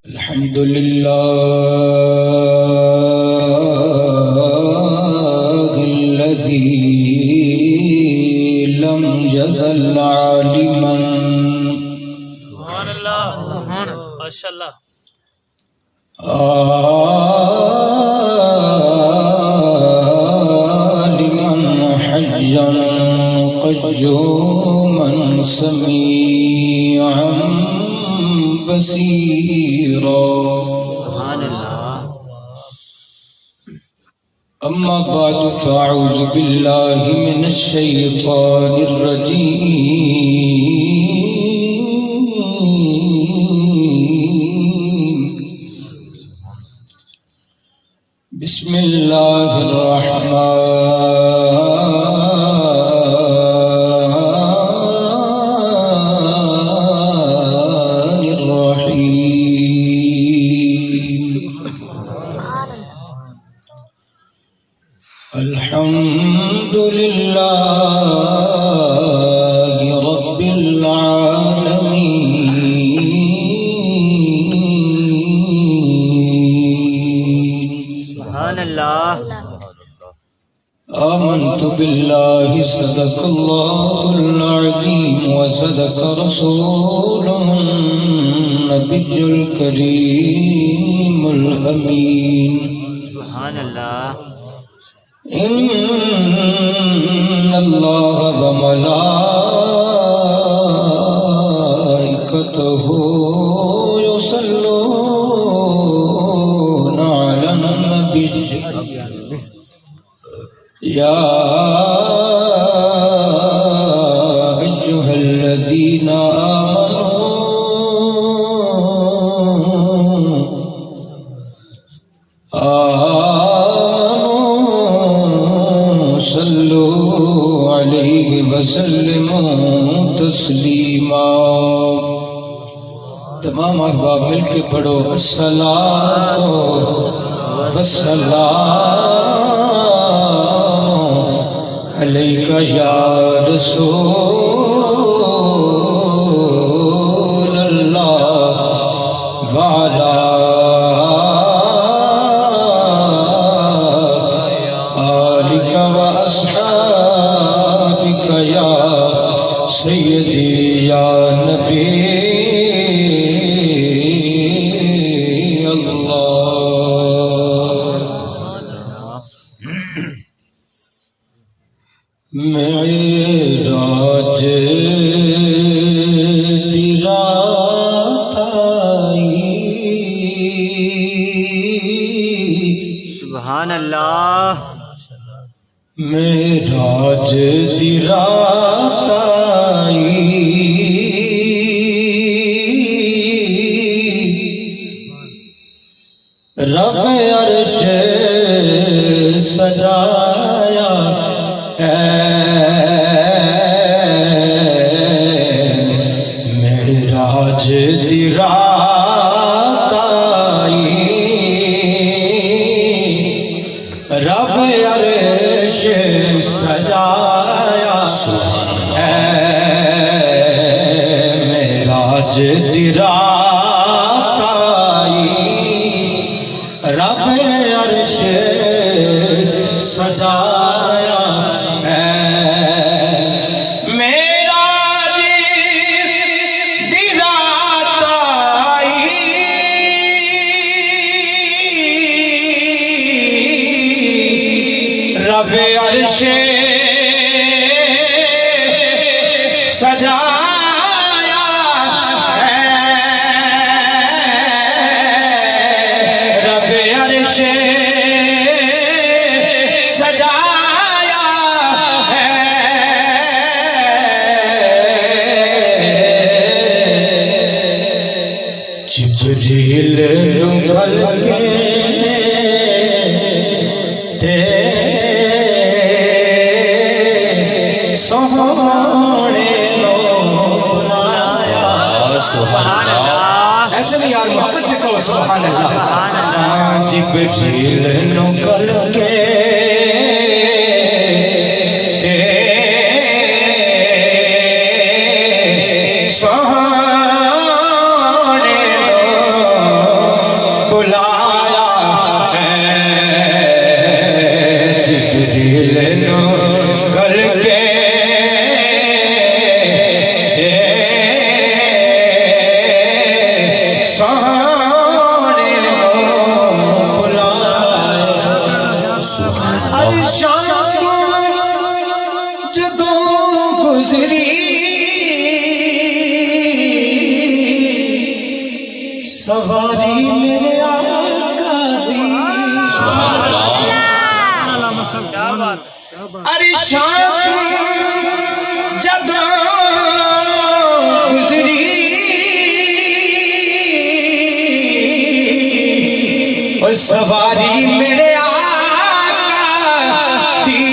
الحمد لله الذي لم يزل عالما سبحان اللہ ماشاء اللہ عالما حجا قيوما سميعا بصيرا سبحان اللہ أما بعد فأعوذ بالله من الشيطان الرجيم بسم الله الرحمن الرحيم الحمد لله رب العالمين سبحان اللہ آمنت بالله صدق الله العظيم وصدق رسوله النبي الكريم الأمين سبحان اللہ إن الله وملائكته يصلون على النبي يا أيها الذين آمنوا صلوا عليه وسلموا تسلیما تمام احباب مل کے پڑھو الصلاۃ والسلام علیک یا رسول اللہ وعلی آلک واصحابک یا سیدی یا نبی معراج دی رات آئی سبحان اللہ معراج دی رات آئی رب عرش سجایا معراج دی رات آئی رب عرش سجایا معراج دی رات آئی رب عرش سجایا رب عرش سجایا رب عرش سجایا جبریل نکل کے سونے لو بلایا سبحان اللہ ایسے نہیں یار محبت سے کہو سبحان اللہ جبریل نکل کے گزری سواری میرے آقا دی سبحان اللہ ارے شام جگہ گزری اور سواری میرے آقا دی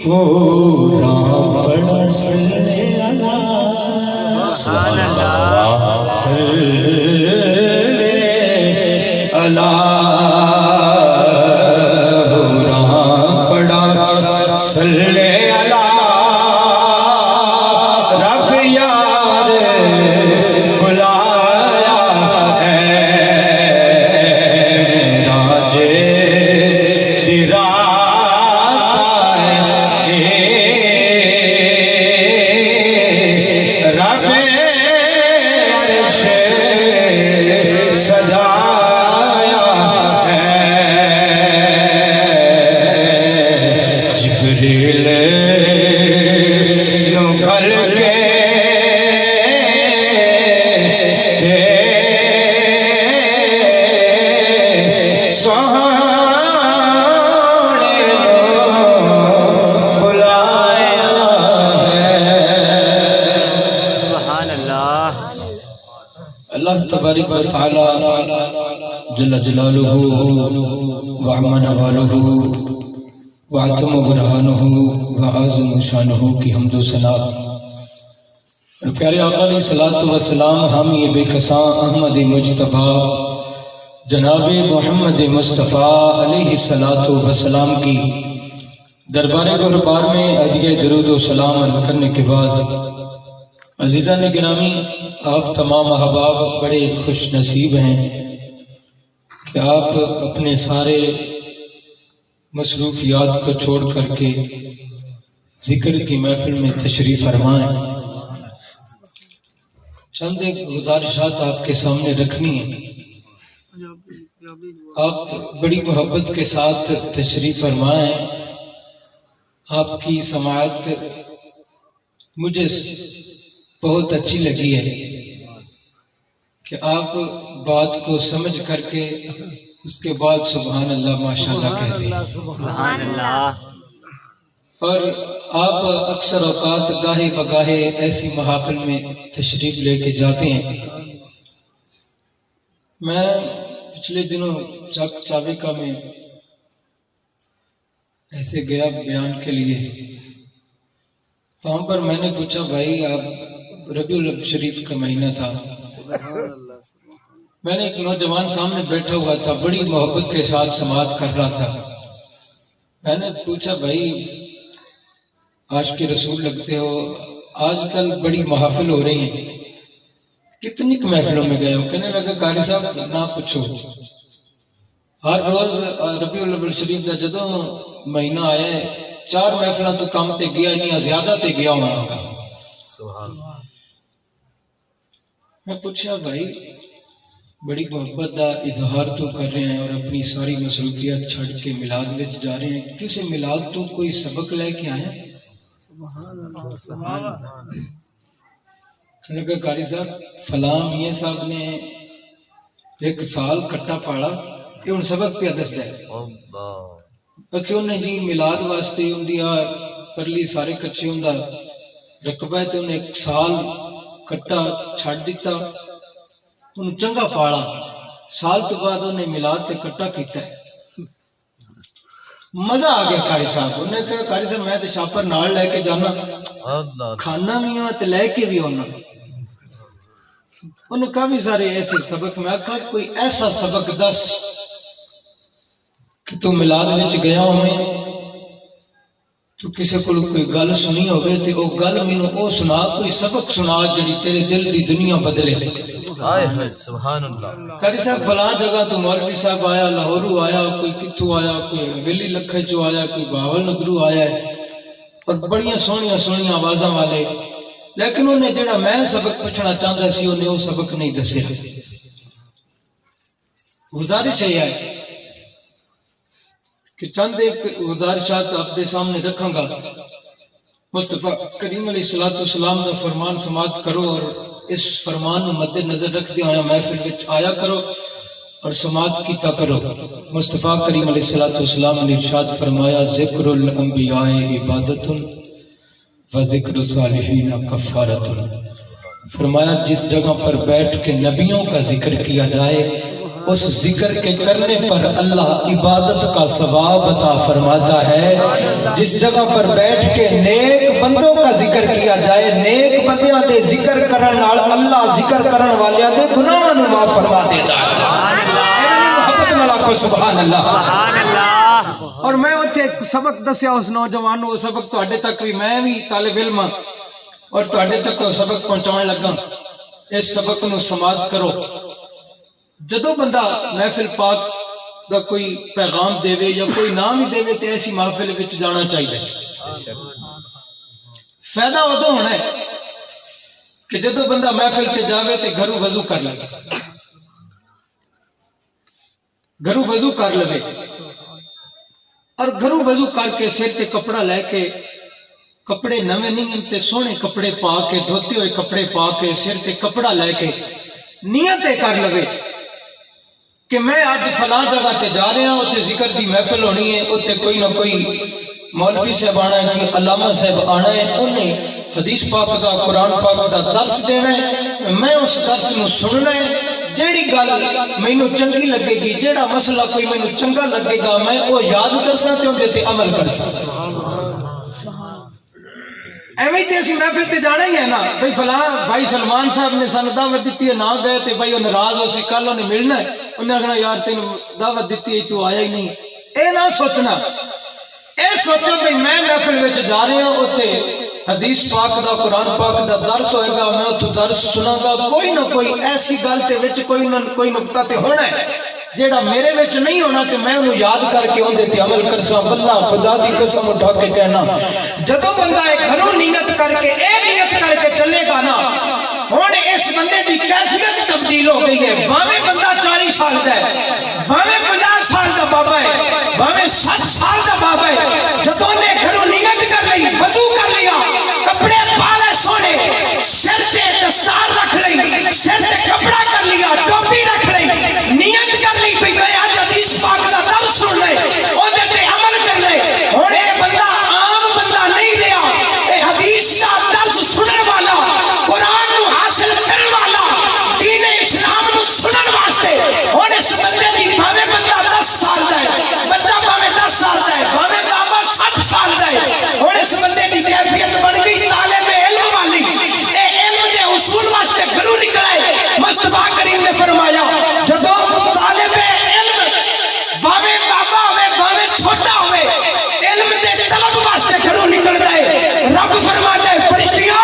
ہو رام بڑا صلی اللہ سبحان اللہ رام پڑا صلی اللہ رب یار بلایا ہے راج رب عرش سجایا ہے جبریل نگل کے سہانے بلایا ہے سبحان اللہ اللہ تبارک و تعالی جل جلالہ وعمن والہ وعتم برہانہ وعظم شانہ کی حمد و ثنا اور پیارے آقا علیہ الصلوۃ والسلام ہم یہ بے کساں احمد مجتبی جناب محمد مصطفیٰ علیہ الصلوۃ والسلام کی دربار گہربار میں ہدیہ درود و سلام عرض کرنے کے بعد عزیزان گرامی آپ تمام احباب بڑے خوش نصیب ہیں کہ آپ اپنے سارے مصروفیات کو چھوڑ کر کے ذکر کی محفل میں تشریف فرمائیں چند ایک گزارشات آپ کے سامنے رکھنی ہیں آپ بڑی محبت کے ساتھ تشریف فرمائیں آپ کی سماعت مجھے بہت اچھی لگی ہے کہ آپ بات کو سمجھ کر کے اس کے بعد سبحان اللہ ماشاءاللہ کہتے ہیں سبحان اللہ اور آپ اکثر اوقات گاہے بگاہے ایسی محافل میں تشریف لے کے جاتے ہیں میں پچھلے دنوں چابیکا میں ایسے گیا بیان کے لیے وہاں پر میں نے پوچھا بھائی آپ ربیع الاول شریف کا مہینہ تھا میں نے ایک نوجوان سامنے بیٹھا ہوا تھا بڑی محبت کے ساتھ سماعت کر رہا تھا میں نے پوچھا بھائی عاشق رسول لگتے ہو آج کل بڑی محافل ہو رہی ہیں کتنی محفلوں میں گئے ہو کہنے لگا قاری صاحب نہ پوچھو ہر روز ربیع الاول شریف کا جدوں مہینہ آیا ہے 4 محفلیں تو کم تے گیا نہیں زیادہ تے گیا ہونا میں پوچھا بھائی بڑی محبت کا اظہار تو کر رہے ہیں اور اپنی ساری مصروفیات چھڑ کے میلاد میں جا رہے ہیں کسی میلاد تو کوئی سبق لے کے آئے ہیں کہنے لگا قاری صاحب فلاں میاں صاحب نے 1 سال کٹا پاڑا یہ ان سبق پہ دس دے کہ انہیں جی میلاد واسطے اندیا پرلی سارے کچھے ہوں رقبہ ہے تو انہیں 1 سال کٹا چھڑ دیتا انہیں چنگا پاڑا سال تو بعد انہیں میلاد تے کٹا کیتا ہے مزہ آ گیا قاری صاحب انہیں کہا قاری صاحب میں تے شاپر نال لے کے جانا کھانا بھی ہوں تے لے کے بھی ہونا انہیں کافی سارے ایسے سبق میں کہا کوئی ایسا سبق دس کہ تو میلاد وچ گیا ہوئے تو کسی کو کوئی گل سنی ہوئے تے او گل مینوں او سنا کوئی سبق سنا جڑی تیرے دل دی دنیا بدلے سبحان اللہ قاری صاحب فلاں جگہ تو مولوی صاحب آیا لاہورو آیا کوئی کتھو آیا کوئی حویلی لکھے چو آیا کوئی باول نگرو آیا ہے اور بڑیاں سونیاں سونیاں آوازاں والے لیکن انہیں جڑا میں سبق پوچھنا چاہتا سی انہیں وہ سبق نہیں دسیا گزارش ہے کہ چند ایک گزارشات آپ دے سامنے رکھاں گا. مصطفیٰ کریم علیہ السلام کا فرمان سماعت کرو اور اس فرمان کو مد نظر رکھتے ہوئے محفل وچ آیا کرو اور سماعت کیتا کرو. مصطفیٰ کریم علیہ السلام نے ارشاد فرمایا ذکر الانبیاء عبادت و ذکر الصالحین کفارت. فرمایا جس جگہ پر بیٹھ کے نبیوں کا ذکر کیا جائے اس ذکر کے کرنے پر اللہ عبادت کا ثواب عطا فرماتا ہے. جس جگہ پر بیٹھ کے نیک بندوں کا ذکر کیا جائے نیک بندیاں دے ذکر کرن نال اللہ ذکر کرن والیاں دے گناہاں نوں معاف فرما دیندا ہے. محبت نال آکھو سبحان اللہ. اور میں اوتھے ایک سبق دسیا اس نوجوان نوں. وہ سبق تواڈے تک بھی میں بھی طالب علم ہاں اور تواڈے تک وہ سبق پہنچاؤن لگا. اس سبق نوں سماعت کرو. جدو بندہ محفل پاک دا کوئی پیغام دے یا کوئی نام ہی دے تو ایسی محفل وچ جانا چاہیے. فائدہ ادو ہونا ہے کہ جدو بندہ محفل تے جاوے تے گھروں وضو کر لے. گھروں وضو کر لے اور گھروں وضو کر کے سر تے کپڑا لے کے کپڑے نویں نہیں تے سونے کپڑے پا کے دھوتے ہوئے کپڑے پا کے سر تے کپڑا لے کے نیت کر لے کہ میں آج فلاں جگہ تے جا رہا ہوں اتنے ذکر دی محفل ہونی ہے. اتنے کوئی نہ کوئی مولوی صاحب آنا ہے کوئی علامہ صاحب آنا ہے. انہیں حدیث پاک دا قرآن پاک دا درس دینا ہے. میں اس درس نو سننا ہے. جیڑی گل مینوں چنگی لگے گی جیڑا مسئلہ کوئی مینوں چنگا لگے گا میں وہ یاد کرساں تے اندے تے عمل کرساں. ایویں تے اسی محفل تے جانا ہی ہے نا. بھائی فلاں بھائی سلمان صاحب نے سانو دعوت دیتی ہے نہ گئے تے بھائی وہ ناراض ہو سی کل انہیں ملنا ہے. انہیں آخنا یار تین دعوت دیتی ہے تو آیا ہی نہیں. اے نہ سوچنا. اے سوچو بھائی میں محفل وچ جا رہا ہوں اتنے حدیث پاک دا قرآن پاک دا درس ہوئے گا. میں اتو درس سنا گا. کوئی نہ کوئی ایسی گل تے وچ کوئی نہ کوئی نقطہ تے ہونا ہے جیڑا میرے وچ نہیں ہونا تے میں انہوں یاد کر کے اندے تے عمل کرساں. واللہ خدا دی قسم اٹھا کے کہنا جدو بندہ ایک گھروں نیت کر کے نیت کر کے چلے گا نا ہن اس بندے دی کیفیت تبدیل ہو گئی ہے. باویں بندہ 40 سال دا ہے باویں 50 سال دا بابا ہے باویں 60 سال دا بابا ہے. جدوں نے گھروں نیت کر لی وضو کر لیا کپڑے پا لے سونے سر تے دستار رکھ لی سر تے کپڑا کر لیا ٹوپی رکھ لی نیت کر لی بھئی میں آج حدیث پاک دا درس سن لے اودے تے عمل کر لے. ہن اے بندہ عام بندہ نہیں رہا. اے حدیث دا درس سنن والا قرآن نو حاصل کرن والا دین اسلام نو سنن واسطے ہن اس بندے دی بھاویں بندہ 10 سال دا ہے بندہ بھاویں 10 سال دا ہے بھاویں بابا 60 سال دا ہے. ہن اس بندے دی کیفیت بن گئی طالب علم والی. اے علم دے اصول واسطے گھروں نکل آئے. مصطفیٰ کریم نے فرمایا جدوں طالب علم بھاویں بابا ہوئے بھاویں چھوٹا ہوئے علم دے طلب واسطے گھروں نکلدا ہے رب فرماتا ہے فرشتیوں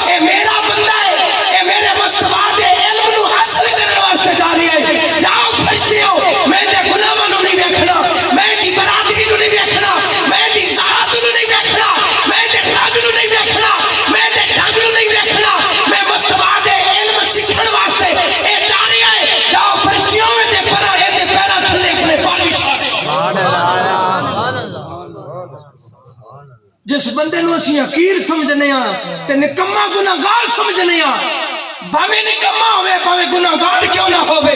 اے میرا بندہ ہے اے میرے مصطفیٰ دے علم نو حاصل کرنے واسطے جا رہا ہے. جاؤ فرشتیوں میں دے غلاماں نوں نہیں ویکھنا میں دی برادری نوں نہیں ویکھنا میں دی ذات نوں نہیں ویکھنا میں دے رنگ نوں نہیں ویکھنا میں دے ڈھنگ نوں نہیں ویکھنا میں مصطفیٰ دے علم سیکھن واسطے اے جا رہا ہے. جاؤ فرشتیوں میں دے پیراں تھلے اپنے پار بچھا دے. سبحان اللہ. جس بندے نو اسی حقیر سمجھنے ہاں تے نکما گناہگار سمجھنے ہاں بھاویں نکما ہوئے بھاویں گناہگار کیوں نہ ہوئے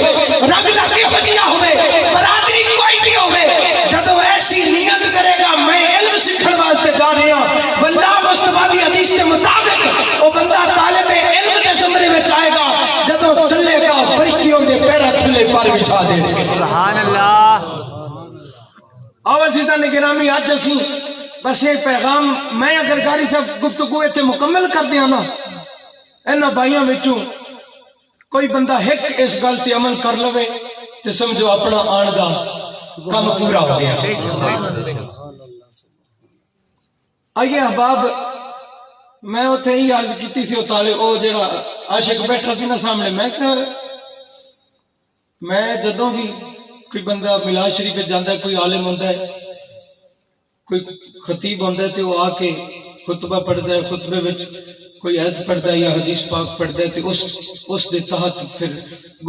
رنگ نہ کیوں جیا ہوئے برادری کوئی بھی ہوئے جدو ایسی نیت کرے گا میں علم سیکھن واسطے جا رہا ہوں واللہ مصطفیٰ دی حدیث کے مطابق وہ بندہ طالب علم کے زمرے میں آئے گا. جدو چلے گا فرشتیوں دے پیراں تھلے پار بچھا دے. سبحان اللہ. آو عزیزاں گرامی اج اسی بس یہ پیغام میں اگر گاڑی سے گفتگو تے مکمل کر دیا نا انہاں بھائیاں وچوں کوئی بندہ ایک اس گل تے عمل کر لوے تے سمجھو اپنا آن دا کام پورا ہو گیا. آئیے احباب میں اتنے ہی عرض کیتی سی او جڑا عاشق بیٹھا سی نا سامنے میں کہ میں جدوں بھی کوئی بندہ میلاد شریف پہ جاندہ ہے کوئی عالم ہوندہ ہے کوئی خطیب ہوندہ ہے تو وہ آ کے خطبہ پڑھتا ہے خطبے وچ کوئی آیت پڑھتا ہے یا حدیث پاک پڑھتا ہے تو اس دے تحت پھر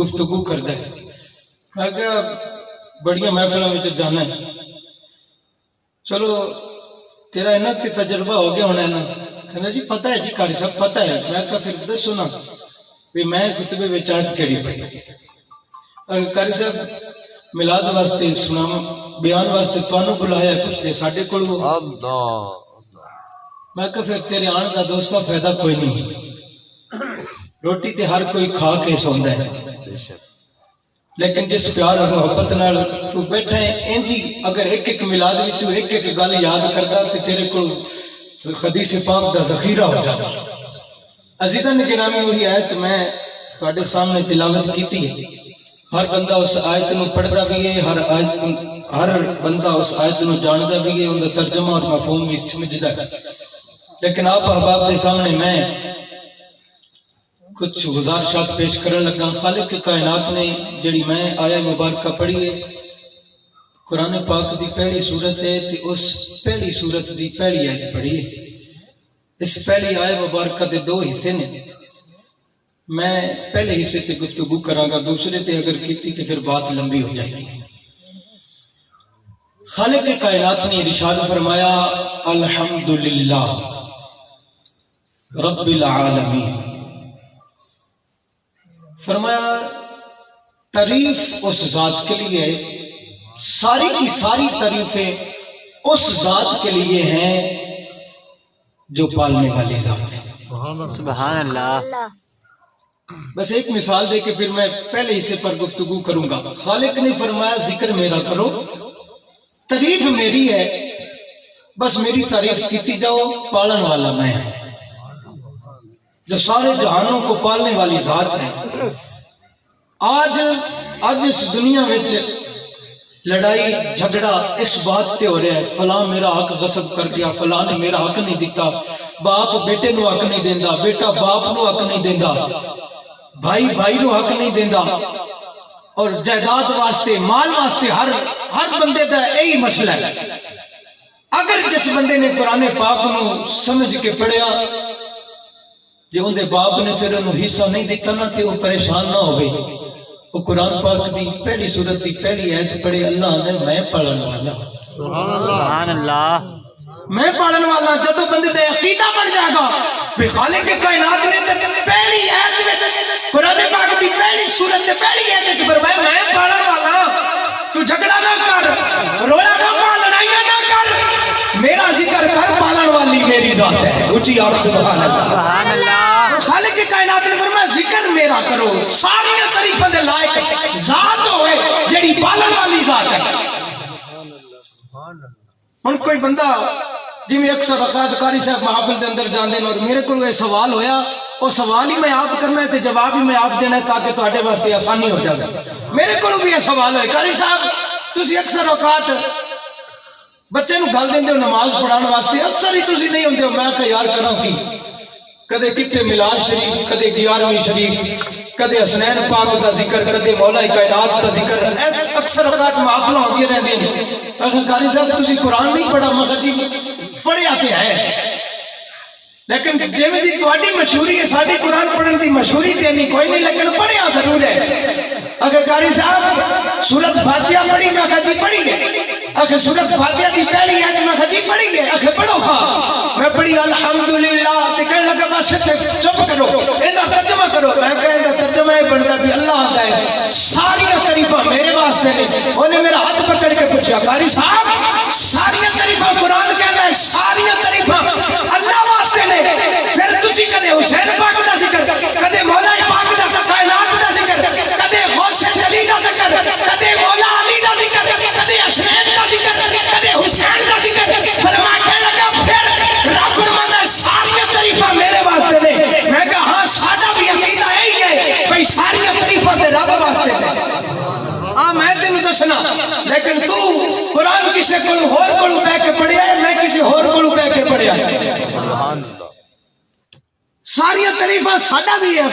گفتگو کرتا ہے. میں کہا بڑیاں محفلوں میں جانا ہے چلو تیرا اینا تے تجربہ ہو گیا ہونا ہے نا. کہنا جی پتہ ہے جی قاری صاحب پتہ ہے. میں کہا پھر دسو نا بھی میں خطبے وچ آیت کیڑی پڑھی. قاری صاحب میلاد واسطے سناواں بیان واسطے تانوں بلایا ہے پوچھ دے ساڈے کول. میں کہا پھر تیرے آن دا دوستا فائدہ کوئی نہیں. روٹی تے ہر کوئی کھا کے سوندا ہے لیکن جس پیار اور محبت نال تو بیٹھا ہے انجی اگر ایک ایک میلاد وچوں ایک ایک گل یاد کردا تے تیرے کول حدیث پاک دا ذخیرہ ہو جاتا. عزیزاں نے گرامی وہی آیت میں تواڈے سامنے تلاوت کیتی ہے. ہر بندہ اس آیت نو پڑھدا بھی ہے, ہر بندہ اس آیت نو جاندا بھی ہے, ان دا ترجمہ اور مفہوم بھی سمجھدا ہے. لیکن آپ احباب کے سامنے میں کچھ گزارشات پیش کرنے لگا. خالق کائنات نے جڑی میں آیا مبارکہ پڑھی ہے قرآن پاک دی پہلی سورت ہے تے اس پہلی سورت دی پہلی آیت پڑھی ہے. اس پہلی آیت مبارکہ دے دو حصے نے. میں پہلے حصے تے گفتگو کراں گا, دوسرے تے اگر کیتی تے پھر بات لمبی ہو جائے گی. خالق کائنات نے ارشاد فرمایا الحمدللہ رب العالمین. فرمایا تعریف اس ذات کے لیے ہے, ساری کی ساری تعریفیں اس ذات کے لیے ہیں جو پالنے والی ذات ہے. سبحان اللہ. بس ایک مثال دے کے پھر میں پہلے حصے پر گفتگو کروں گا. خالق نے فرمایا ذکر میرا کرو, تعریف میری ہے, بس میری تعریف کیتی جاؤ, پالن والا میں ہوں جو سارے جہانوں کو پالنے والی ذات ہے. آج اس دنیا میں لڑائی جھگڑا اس بات تے ہو رہا ہے فلاں میرا حق غصب کر گیا, فلاں نے میرا حق نہیں دیتا, باپ بیٹے نو حق نہیں دیندا, بیٹا باپ نو حق نہیں دیندا, بھائی بھائی نو حق نہیں دیندا, اور جائیداد واسطے مال واسطے ہر بندے دا یہی مسئلہ ہے. اگر جس بندے نے قرآن پاک نو سمجھ کے پڑھیا جو اندے باپ نے پھر انہوں حصہ نہیں دیتا نا تے وہ پریشان نہ ہو گئی. وہ قرآن پاک دی پہلی سورت دی پہلی آیت پڑھے اللہ نے میں پالن والا. سبحان اللہ. میں پالن والا. جدو بندے دا عقیدہ بن جائے گا کہ خالق کائنات نے پہلی آیت قرآن پاک دی پہلی سورت دی پہلی آیت فرمایا میں پالن والا, تو جھگڑا نہ کر, رویا نہ پا, لڑائیاں نہ کر, میرا ذکر کر, پالن والی میری ذات ہے. اونچی آواز سبحان اللہ. سبحان اللہ. خالق کائنات نے فرمایا ذکر میرا کرو, ساری تعریفاں دے لائق ذات ہوئے جڑی پالن والی ذات ہے. ہن کوئی بندہ جی میں اکثر اوقات قاری صاحب محافل دے اندر جاندے اور میرے کو یہ سوال ہویا, اور سوال ہی میں آپ کرنا ہے تے جواب ہی میں آپ دینا ہے تاکہ تواڈے واسطے آسانی ہو جائے. میرے کو بھی یہ سوال ہے قاری صاحب تسی اکثر اوقات بچے نو گل دیندے ہو نماز پڑھان واسطے, اکثر ہی تسی نہیں ہوندے ہو. میں کہ یار کراں کی, کدے کتے میلاد شریف, کدے 11ویں شریف, کدے حسنین پاک دا ذکر, کدے مولا کائنات دا ذکر, اکثر اوقات محافلاں ہوندیاں رہندیاں نے. قاری صاحب تسی قرآن نہیں پڑھا؟ میں کہا جی پڑھیا تے ہے لیکن جویں دی تہاڈی مشہوری ہے ساڈی قرآن پڑھن دی مشہوری تے نہیں کوئی نہیں, لیکن پڑھیا ضرور ہے. اگر قاری صاحب سورت فاتحہ پڑھی؟ میں کہا جی پڑھی ہے. اگر سورت فاتحہ دی پہلی آیت میں کہا جی پڑھی ہے. اگر پڑھو ہاں میں پڑھی الحمدللہ تے کہنے لگا بس چپ کرو, ایندا ترجمہ کرو. میں کہندا ترجمہ ہے بندا بھی اللہ آندا ہے ساری تعریفاں میرے واسطے نے. اونے میرا ہاتھ پکڑ کے پوچھا قاری صاحب ساری تعریفاں قرآن کہندا ہے ساری تعریفاں اللہ واسطے نے, پھر تسی کدے حسین پاک دا ذکر, کدے مولا پاک دا کائنات دا ذکر, کدے غوث علی دا ذکر, کدے مولا علی دا ذکر, کدے حسین دا ذکر, کدے حسین دا ذکر, فرما کے لگا پھر رب فرماتا ہے ساری تعریفاں میرے واسطے نے. میں کہا ہاں ساڈا بھی عقیدہ یہی ہے بھئی ساری تعریفاں تے رب واسطے نے. ہاں میں تینوں دسنا, لیکن تو قرآن کسی کو ہور کولوں بیٹھ کے پڑھیا ہے, میں کسی ہور کولوں بیٹھ کے پڑھیا ہے. ساری تعریفاں ساڈا بھی ہے.